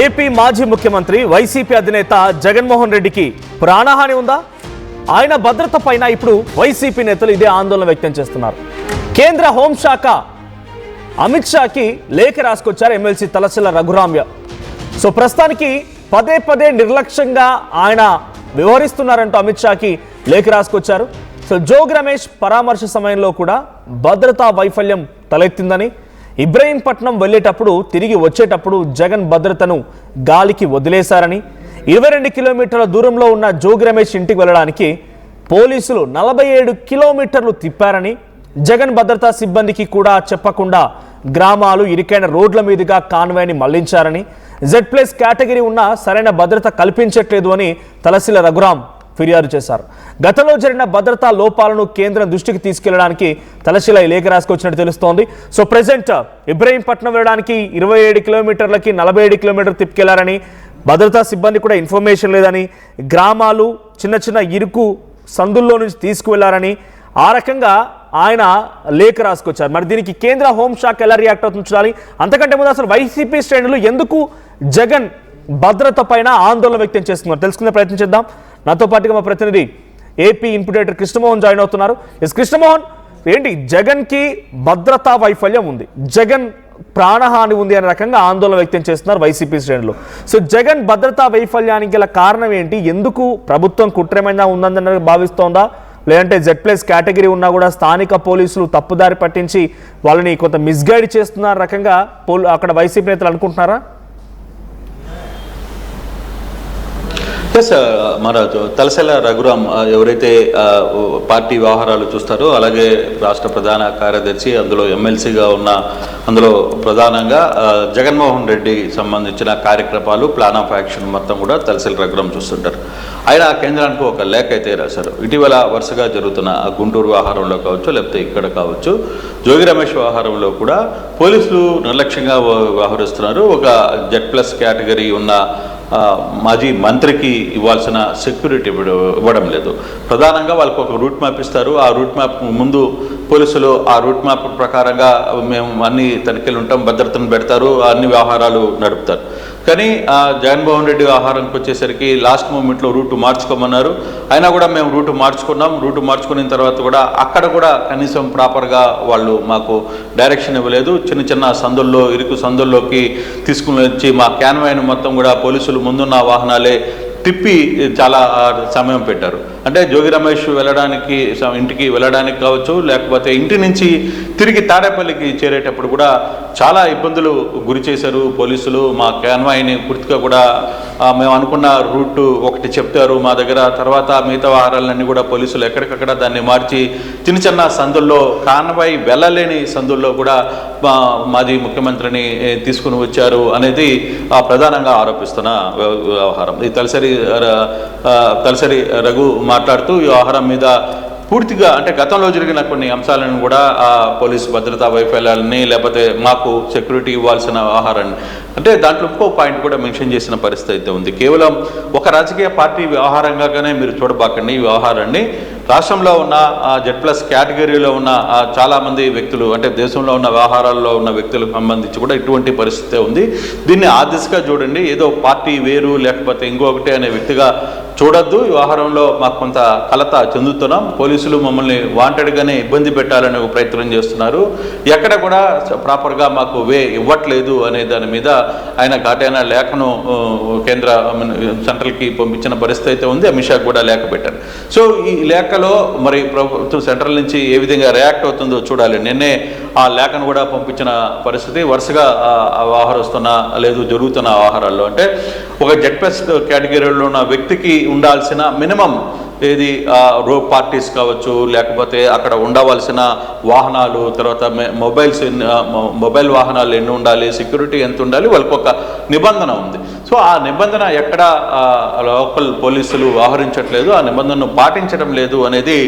AP మాజీ ముఖ్యమంత్రి YCP అధినేత జగన్మోహన్ రెడ్డికి ప్రాణహాని ఉందా? ఆయన భద్రత పైన ఇప్పుడు వైసీపీ నేతలు ఇదే ఆందోళన వ్యక్తం చేస్తున్నారు. కేంద్ర హోంశాఖ అమిత్ షాకి లేఖ రాసుకొచ్చారు ఎమ్మెల్సీ తలసిల రఘురామ్య. సో ప్రస్తుతానికి పదే పదే నిర్లక్ష్యంగా ఆయన వ్యవహరిస్తున్నారంటూ అమిత్ షాకి లేఖ రాసుకొచ్చారు. సో జోగి రమేష్ పరామర్శ సమయంలో కూడా భద్రతా వైఫల్యం తలెత్తిందని, ఇబ్రహీంపట్నం వెళ్ళేటప్పుడు తిరిగి వచ్చేటప్పుడు జగన్ భద్రతను గాలికి వదిలేశారని, 22 కిలోమీటర్ల దూరంలో ఉన్న జోగి రమేష్ ఇంటికి వెళ్ళడానికి పోలీసులు 47 కిలోమీటర్లు తిప్పారని, జగన్ భద్రతా సిబ్బందికి కూడా చెప్పకుండా గ్రామాలు ఇరుకైన రోడ్ల మీదుగా కాన్వాయ్ని మళ్లించారని, Z+ కేటగిరీ ఉన్న సరైన భద్రత కల్పించట్లేదు అని తలసిల రఘురాం ఫిర్యాదు చేశారు. గతంలో జరిగిన భద్రతా లోపాలను కేంద్రం దృష్టికి తీసుకెళ్లడానికి తలసిల లేఖ రాసుకొచ్చినట్టు తెలుస్తోంది. సో ప్రెసెంట్ ఇబ్రహీంపట్నం వెళ్ళడానికి 27 కిలోమీటర్లకి 47 కిలోమీటర్లు తిప్పుకెళ్లారని, భద్రతా సిబ్బంది కూడా ఇన్ఫర్మేషన్ లేదని, గ్రామాలు చిన్న చిన్న ఇరుకు సందుల్లో నుంచి తీసుకువెళ్లారని ఆ రకంగా ఆయన లేఖ రాసుకొచ్చారు. మరి దీనికి కేంద్ర హోంశాఖ ఎలా రియాక్ట్ అవుతుంది చూడాలి. అంతకంటే ముందు అసలు వైసీపీ శ్రేణులు ఎందుకు జగన్ భద్రత పైన ఆందోళన వ్యక్తం చేస్తున్నారు తెలుసుకునే ప్రయత్నం చేద్దాం. నాతో పాటుగా మా ప్రతినిధి AP input editor Krishnamohan join అవుతున్నారు. కృష్ణమోహన్, ఏంటి జగన్కి భద్రతా వైఫల్యం ఉంది, జగన్ ప్రాణహాని ఉంది అనే రకంగా ఆందోళన వ్యక్తం చేస్తున్నారు వైసీపీ శ్రేణులు. సో జగన్ భద్రతా వైఫల్యానికి గల కారణం ఏంటి? ఎందుకు ప్రభుత్వం కుట్రమైనా ఉందని భావిస్తోందా, లేదంటే Z+ కేటగిరీ ఉన్నా కూడా స్థానిక పోలీసులు తప్పుదారి పట్టించి వాళ్ళని కొంత మిస్గైడ్ చేస్తున్న రకంగా అక్కడ వైసీపీ నేతలు అనుకుంటున్నారా? ఎస్, మన తలసిల రఘురాం ఎవరైతే పార్టీ వ్యవహారాలు చూస్తారో, అలాగే రాష్ట్ర ప్రధాన కార్యదర్శి, అందులో ఎమ్మెల్సీగా ఉన్న, అందులో ప్రధానంగా జగన్మోహన్ రెడ్డికి సంబంధించిన కార్యక్రమాలు, ప్లాన్ ఆఫ్ యాక్షన్ మొత్తం కూడా తలసిల రఘురాం చూస్తుంటారు. ఆయన కేంద్రానికి ఒక లేఖ అయితే రాశారు. ఇటీవల వరుసగా జరుగుతున్న గుంటూరు వ్యవహారంలో కావచ్చు, లేకపోతే ఇక్కడ కావచ్చు, జోగి రమేష్ వ్యవహారంలో కూడా పోలీసులు నిర్లక్ష్యంగా వ్యవహరిస్తున్నారు. ఒక Z+ కేటగిరీ ఉన్న మాజీ మంత్రికి ఇవ్వాల్సిన సెక్యూరిటీ ఇవ్వడం లేదు. ప్రధానంగా వాళ్ళకు ఒక రూట్ మ్యాప్ ఇస్తారు. ఆ రూట్ మ్యాప్ ముందు పోలీసులు ఆ రూట్ మ్యాప్ ప్రకారంగా మేము అన్ని తనిఖీలు ఉంటాం, భద్రతను పెడతారు, అన్ని వ్యవహారాలు నడుపుతారు. కానీ జగన్మోహన్ రెడ్డి వ్యవహారానికి వచ్చేసరికి లాస్ట్ మూమెంట్లో రూటు మార్చుకోమన్నారు. అయినా కూడా మేము రూటు మార్చుకున్నాం. రూటు మార్చుకున్న తర్వాత కూడా అక్కడ కూడా కనీసం ప్రాపర్గా వాళ్ళు మాకు డైరెక్షన్ ఇవ్వలేదు. చిన్న చిన్న సందుల్లో, ఇరుకు సందుల్లోకి తీసుకుని వచ్చి మా క్యాన్వాయ్ను మొత్తం కూడా పోలీసులు ముందున్న వాహనాలే తిప్పి చాలా సమయం పెట్టారు. అంటే జోగి రమేష్ వెళ్ళడానికి, ఇంటికి వెళ్ళడానికి కావచ్చు, లేకపోతే ఇంటి నుంచి తిరిగి తాడేపల్లికి చేరేటప్పుడు కూడా చాలా ఇబ్బందులు గురి చేశారు పోలీసులు. మా క్యాన్వాయ్ని పూర్తిగా కూడా మేము అనుకున్న రూట్ ఒకటి చెప్తారు మా దగ్గర, తర్వాత మిగతా వాహనాలన్నీ కూడా పోలీసులు ఎక్కడికక్కడ దాన్ని మార్చి చిన్న చిన్న సందుల్లో, కాన్వాయ్ వెళ్ళలేని సందుల్లో కూడా మాజీ ముఖ్యమంత్రిని తీసుకుని వచ్చారు అనేది ప్రధానంగా ఆరోపిస్తున్న వ్యవహారం. ఈ తలసరి రఘు మాట్లాడుతూ ఈ వ్యవహారం మీద పూర్తిగా, అంటే గతంలో జరిగిన కొన్ని అంశాలను కూడా పోలీసు భద్రతా వైఫల్యాలని, లేకపోతే మాకు సెక్యూరిటీ ఇవ్వాల్సిన వ్యవహారాన్ని, అంటే దాంట్లో ఇంకో పాయింట్ కూడా మెన్షన్ చేసిన పరిస్థితి అయితే ఉంది. కేవలం ఒక రాజకీయ పార్టీ వ్యవహారంగానే మీరు చూడబాకండి ఈ వ్యవహారాన్ని. రాష్ట్రంలో ఉన్న Z+ కేటగిరీలో ఉన్న చాలామంది వ్యక్తులు, అంటే దేశంలో ఉన్న వ్యవహారాల్లో ఉన్న వ్యక్తులకు సంబంధించి కూడా ఇటువంటి పరిస్థితే ఉంది. దీన్ని ఆ దిశగా చూడండి. ఏదో పార్టీ వేరు లేకపోతే ఇంకొకటి అనే వ్యక్తిగా చూడొద్దు. ఈ వ్యవహారంలో మాకు కొంత కలత చెందుతున్నాం. పోలీసులు మమ్మల్ని వాంటెడ్గానే ఇబ్బంది పెట్టాలనే ఒక ప్రయత్నం చేస్తున్నారు. ఎక్కడ కూడా ప్రాపర్గా మాకు ఇవ్వట్లేదు అనే దాని మీద ఆయన ఘాటైన లేఖను కేంద్ర సెంట్రల్కి పంపించిన పరిస్థితి అయితే ఉంది. అమిత్ షాకి కూడా లేఖ పెట్టారు. సో ఈ లేఖలో మరి ప్రభుత్వం సెంట్రల్ నుంచి ఏ విధంగా రియాక్ట్ అవుతుందో చూడాలి. నిన్నే ఆ లేఖను కూడా పంపించిన పరిస్థితి. వరుసగా వ్యవహరిస్తున్న లేదు జరుగుతున్న వ్యవహారాల్లో, అంటే ఒక Z+ కేటగిరీలో ఉన్న వ్యక్తికి ఉండాల్సిన మినిమం ఏది పార్టీస్ కావచ్చు, లేకపోతే అక్కడ ఉండవలసిన వాహనాలు, తర్వాత మొబైల్ వాహనాలు ఎన్ని ఉండాలి, సెక్యూరిటీ ఎంత ఉండాలి, వాళ్ళకి ఒక నిబంధన ఉంది. సో ఆ నిబంధన ఎక్కడ లోకల్ పోలీసులు వ్యవహరించట్లేదు, ఆ నిబంధనను పాటించడం లేదు అనేది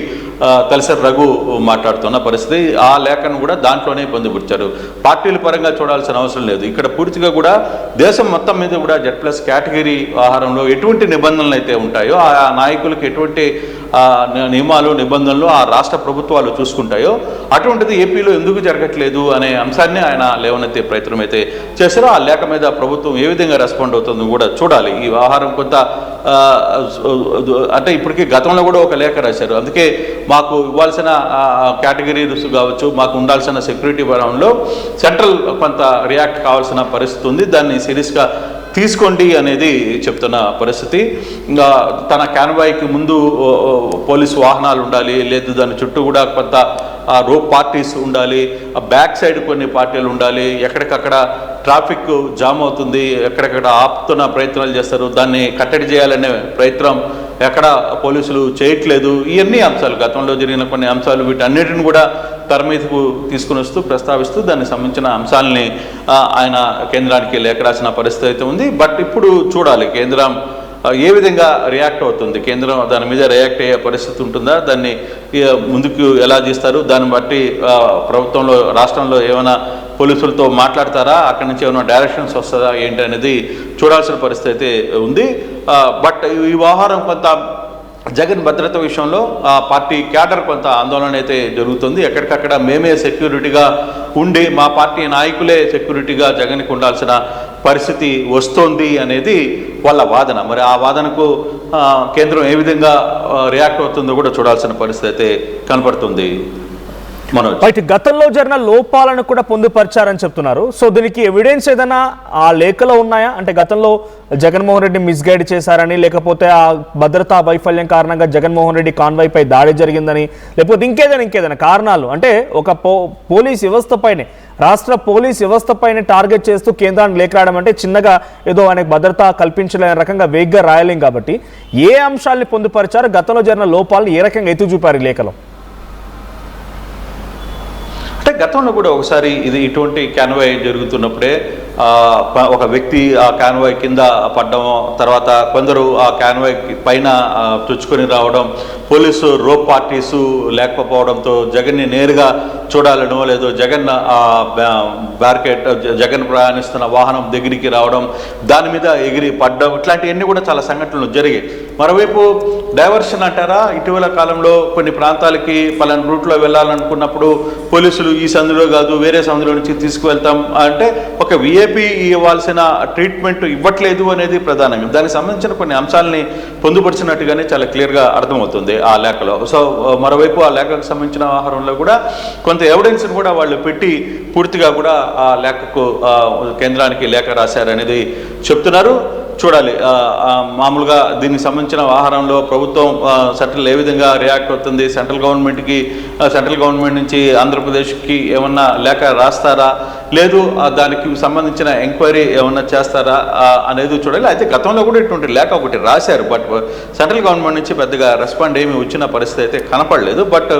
తలసిల రఘు మాట్లాడుతున్న పరిస్థితి. ఆ లేఖను కూడా దాంట్లోనే పొందుపరిచారు. పార్టీల పరంగా చూడాల్సిన అవసరం లేదు. ఇక్కడ పూర్తిగా కూడా దేశం మొత్తం మీద కూడా Z+ కేటగిరీ ఆహారంలో ఎటువంటి నిబంధనలు అయితే ఉంటాయో, ఆ నాయకులకు ఎటువంటి నియమాలు నిబంధనలు ఆ రాష్ట్ర ప్రభుత్వాలు చూసుకుంటాయో అటువంటిది ఏపీలో ఎందుకు జరగట్లేదు అనే అంశాన్ని ఆయన లేవనెత్తే ప్రయత్నం అయితే చేశారో. ఆ లేఖ మీద ప్రభుత్వం ఏ విధంగా రెస్పాండ్ అవుతుందో కూడా చూడాలి. ఈ వ్యవహారం కొంత అంటే ఇప్పటికీ గతంలో కూడా ఒక లేఖ రాశారు. అందుకే మాకు ఇవ్వాల్సిన కేటగిరీస్ కావచ్చు, మాకు ఉండాల్సిన సెక్యూరిటీ వరంలో సెంట్రల్ కొంత రియాక్ట్ కావాల్సిన పరిస్థితి ఉంది, దాన్ని సీరియస్గా తీసుకోండి అనేది చెప్తున్న పరిస్థితి. ఇంకా తన కాన్వాయ్కి ముందు పోలీసు వాహనాలు ఉండాలి, లేదు దాని చుట్టూ కూడా కొంత రోప్ పార్టీస్ ఉండాలి, బ్యాక్ సైడ్ కొన్ని పార్టీలు ఉండాలి, ఎక్కడికక్కడ ట్రాఫిక్ జామ్ అవుతుంది, ఎక్కడికక్కడ ఆపుతున్న ప్రయత్నాలు చేస్తారు, దాన్ని కట్టడి చేయాలనే ప్రయత్నం ఎక్కడ పోలీసులు చేయట్లేదు. ఇవన్నీ అంశాలు గతంలో జరిగిన కొన్ని అంశాలు వీటన్నిటిని కూడా తెర మీదకు తీసుకుని వస్తూ ప్రస్తావిస్తూ దానికి సంబంధించిన అంశాలని ఆయన కేంద్రానికి లేఖ రాసిన పరిస్థితి అయితే ఉంది. బట్ ఇప్పుడు చూడాలి కేంద్రం ఏ విధంగా రియాక్ట్ అవుతుంది, కేంద్రం దాని మీద రియాక్ట్ అయ్యే పరిస్థితి ఉంటుందా, దాన్ని ముందుకు ఎలా చేస్తారు, దాన్ని బట్టి ప్రభుత్వంలో రాష్ట్రంలో ఏమైనా పోలీసులతో మాట్లాడతారా, అక్కడి నుంచి ఏమైనా డైరెక్షన్స్ వస్తుందా ఏంటి అనేది చూడాల్సిన పరిస్థితి అయితే ఉంది. బట్ ఈ వ్యవహారం కొంత జగన్ భద్రత విషయంలో పార్టీ క్యాడర్ కొంత ఆందోళన అయితే జరుగుతుంది. ఎక్కడికక్కడ మేమే సెక్యూరిటీగా ఉండి మా పార్టీ నాయకులే సెక్యూరిటీగా జగన్కి ఉండాల్సిన పరిస్థితి వస్తోంది అనేది వాళ్ళ వాదన. మరి ఆ వాదనకు కేంద్రం ఏ విధంగా రియాక్ట్ అవుతుందో కూడా చూడాల్సిన పరిస్థితి అయితే కనపడుతుంది. బయట గతంలో జరిగిన లోపాలను కూడా పొందుపరిచారని చెప్తున్నారు. సో దీనికి ఎవిడెన్స్ ఏదైనా ఆ లేఖలో ఉన్నాయా? అంటే గతంలో జగన్మోహన్ రెడ్డి మిస్గైడ్ చేశారని, లేకపోతే ఆ భద్రతా వైఫల్యం కారణంగా జగన్మోహన్ రెడ్డి కాన్వాయ్పై దాడి జరిగిందని, లేకపోతే ఇంకేదైనా కారణాలు, అంటే ఒక పోలీస్ వ్యవస్థపైనే, రాష్ట్ర పోలీస్ వ్యవస్థపైనే టార్గెట్ చేస్తూ కేంద్రానికి లేఖ రాయడం అంటే చిన్నగా ఏదో ఆయనకు భద్రత కల్పించలేని రకంగా వేగ్గా రాయలేం. కాబట్టి ఏ అంశాలని పొందుపరిచారు, గతంలో జరిగిన లోపాలను ఏ రకంగా ఎత్తు చూపారు ఈ లేఖలో? అంటే గతంలో కూడా ఒకసారి ఇది ఇటువంటి కాన్వాయ్ జరుగుతున్నప్పుడే ఒక వ్యక్తి ఆ కాన్వాయ్ కింద పడ్డం, తర్వాత కొందరు ఆ కాన్వాయ్ పైన చుచ్చుకొని రావడం, పోలీసు రోప్ పార్టీసు లేకపోవడంతో జగన్ని నేరుగా చూడాలనో లేదో జగన్ బ్యారికేడ్ జగన్ ప్రయాణిస్తున్న వాహనం దగ్గరికి రావడం, దాని మీద ఎగిరి పడ్డం, ఇట్లాంటివన్నీ కూడా చాలా సంఘటనలు జరిగాయి. మరోవైపు డైవర్షన్ అంటారా, ఇటీవల కాలంలో కొన్ని ప్రాంతాలకి పలానా రూట్లో వెళ్ళాలనుకున్నప్పుడు పోలీసులు ఈ సందులో కాదు వేరే సందులో నుంచి తీసుకువెళ్తాం అంటే ఒక విఐపి ఇవ్వాల్సిన ట్రీట్మెంట్ ఇవ్వట్లేదు అనేది ప్రధానంగా దానికి సంబంధించిన కొన్ని అంశాలని పొందుపరిచినట్టుగానే చాలా క్లియర్గా అర్థమవుతుంది ఆ లేఖలో. సో మరోవైపు ఆ లేఖకు సంబంధించిన వ్యవహారంలో కూడా కొంత ఎవిడెన్స్ని కూడా వాళ్ళు పెట్టి పూర్తిగా కూడా ఆ లేఖకు కేంద్రానికి లేఖ రాశారనేది చెప్తున్నారు. చూడాలి మామూలుగా దీనికి సంబంధించిన వ్యవహారంలో ప్రభుత్వం సెంట్రల్ ఏ విధంగా రియాక్ట్ అవుతుంది, సెంట్రల్ గవర్నమెంట్ నుంచి ఆంధ్రప్రదేశ్కి ఏమన్నా లేఖ రాస్తారా, లేదు దానికి సంబంధించిన ఎంక్వైరీ ఏమన్నా చేస్తారా అనేది చూడాలి. అయితే గతంలో కూడా ఇటువంటి లేఖ ఒకటి రాశారు, బట్ సెంట్రల్ గవర్నమెంట్ నుంచి పెద్దగా రెస్పాండ్ ఏమి వచ్చిన పరిస్థితి అయితే కనపడలేదు. బట్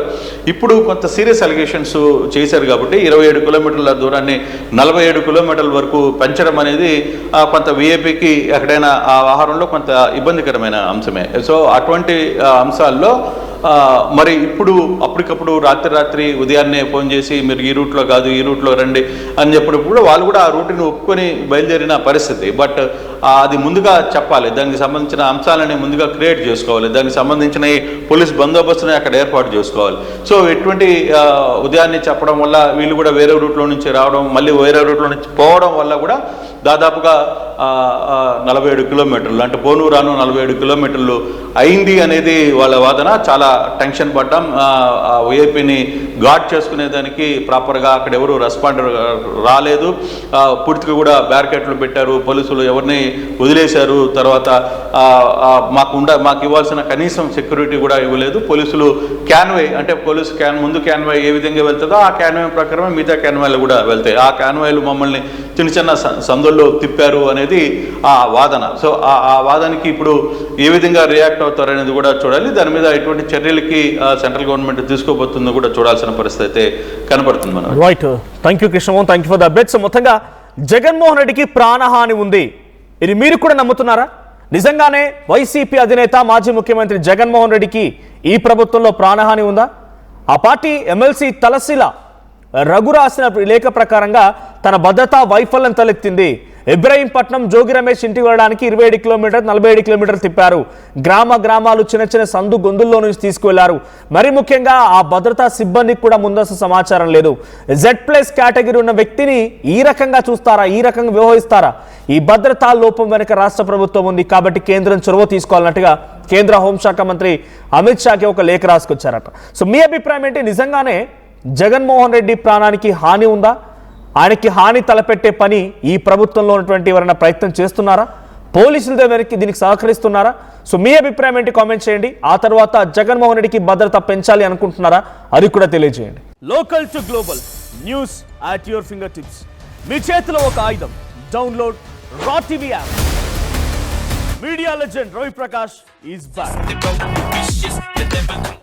ఇప్పుడు కొంత సీరియస్ అలిగేషన్స్ చేశారు కాబట్టి 27 కిలోమీటర్ల దూరాన్ని 47 కిలోమీటర్ల వరకు పెంచడం అనేది కొంత విఐపికి ఎక్కడైనా ఆ వ్యవహారంలో కొంత ఇబ్బందికరమైన అంశమే. సో అటువంటి అంశాల్లో మరి ఇప్పుడు అప్పటికప్పుడు రాత్రి ఉదయాన్నే ఫోన్ చేసి మీరు ఈ రూట్లో కాదు ఈ రూట్లో రండి అని చెప్పినప్పుడు వాళ్ళు కూడా ఆ రూట్ని ఒప్పుకొని బయలుదేరిన పరిస్థితి. బట్ అది ముందుగా చెప్పాలి, దానికి సంబంధించిన అంశాలని ముందుగా క్రియేట్ చేసుకోవాలి, దానికి సంబంధించిన పోలీస్ బందోబస్తుని అక్కడ ఏర్పాటు చేసుకోవాలి. సో ఎటువంటి ఉదయాన్నే చెప్పడం వల్ల వీళ్ళు కూడా వేరే రూట్లో నుంచి రావడం, మళ్ళీ వేరే రూట్లో నుంచి పోవడం వల్ల కూడా దాదాపుగా 47 కిలోమీటర్లు అంటే పోను రాను 47 కిలోమీటర్లు అయింది అనేది వాళ్ళ వాదన. చాలా టెన్షన్ పడ్డాం, వైఐపీని గార్డ్ చేసుకునేదానికి ప్రాపర్గా అక్కడ ఎవరు రెస్పాండ్ రాలేదు, పూర్తిగా కూడా బ్యారికేడ్లు పెట్టారు, పోలీసులు ఎవరిని వదిలేశారు, తర్వాత మాకు ఇవ్వాల్సిన కనీసం సెక్యూరిటీ కూడా ఇవ్వలేదు. పోలీసులు క్యాన్వే అంటే పోలీసు ముందు క్యాన్వే ఏ విధంగా వెళ్తుందో ఆ క్యాన్వే ప్రకారమే మిగతా క్యాన్వాయ్లు కూడా వెళ్తాయి. ఆ క్యాన్వాయ్లు మమ్మల్ని చిన్న సందుల్లో తిప్పారు అనేది ఆ వాదన. సో ఆ వాదనకి ఇప్పుడు ఏ విధంగా రియాక్ట్ అవుతారనేది కూడా చూడాలి. దాని మీద ఎటువంటి చర్యలకి సెంట్రల్ గవర్నమెంట్ తీసుకోబోతుందో కూడా చూడాల్సిన పరిస్థితి అయితే కనపడుతుంది. మనం right. Thank you Krishnamohan, thank you for the updates. మొత్తంగా జగన్మోహన్ రెడ్డికి ప్రాణహాని ఉంది, ఇది మీరు కూడా నమ్ముతున్నారా? నిజంగానే వైసీపీ అధినేత మాజీ ముఖ్యమంత్రి జగన్మోహన్ రెడ్డికి ఈ ప్రభుత్వంలో ప్రాణహాని ఉందా? ఆ పార్టీ ఎమ్మెల్సీ తలశీల రఘు రాసిన లేఖ ప్రకారంగా తన భద్రతా వైఫల్యం తలెత్తింది. ఇబ్రహీంపట్నం జోగి రమేష్ ఇంటికి వెళ్ళడానికి 27 కిలోమీటర్ 47 కిలోమీటర్లు తిప్పారు. గ్రామాలు చిన్న సందు గొంతుల్లో నుంచి తీసుకువెళ్లారు. మరి ముఖ్యంగా ఆ భద్రతా సిబ్బందికి కూడా ముందస్తు సమాచారం లేదు. Z+ కేటగిరీ ఉన్న వ్యక్తిని ఈ రకంగా చూస్తారా, ఈ రకంగా వ్యవహరిస్తారా? ఈ భద్రతా లోపం వెనుక రాష్ట్ర ప్రభుత్వం ఉంది కాబట్టి కేంద్రం చొరవ తీసుకోవాలన్నట్టుగా కేంద్ర హోంశాఖ మంత్రి అమిత్ షాకి ఒక లేఖ రాసుకొచ్చారట. సో మీ అభిప్రాయం ఏంటి? నిజంగానే జగన్మోహన్ రెడ్డి ప్రాణానికి హాని ఉందా? ఆయనకి హాని తలపెట్టే పని ఈ ప్రభుత్వంలో ఉన్నటువంటి ఎవరైనా ప్రయత్నం చేస్తున్నారా? పోలీసులతో వెనక్కి దీనికి సహకరిస్తున్నారా? సో మీ అభిప్రాయం ఏంటి? కామెంట్ చేయండి. ఆ తర్వాత జగన్మోహన్ రెడ్డికి భద్రత పెంచాలి అనుకుంటున్నారా? అది కూడా తెలియజేయండి. Local to global news at your finger tips. మీ చేతిలో ఒక ఆయుధం. Download Raw TV app. Media legend Ravi Prakash is back.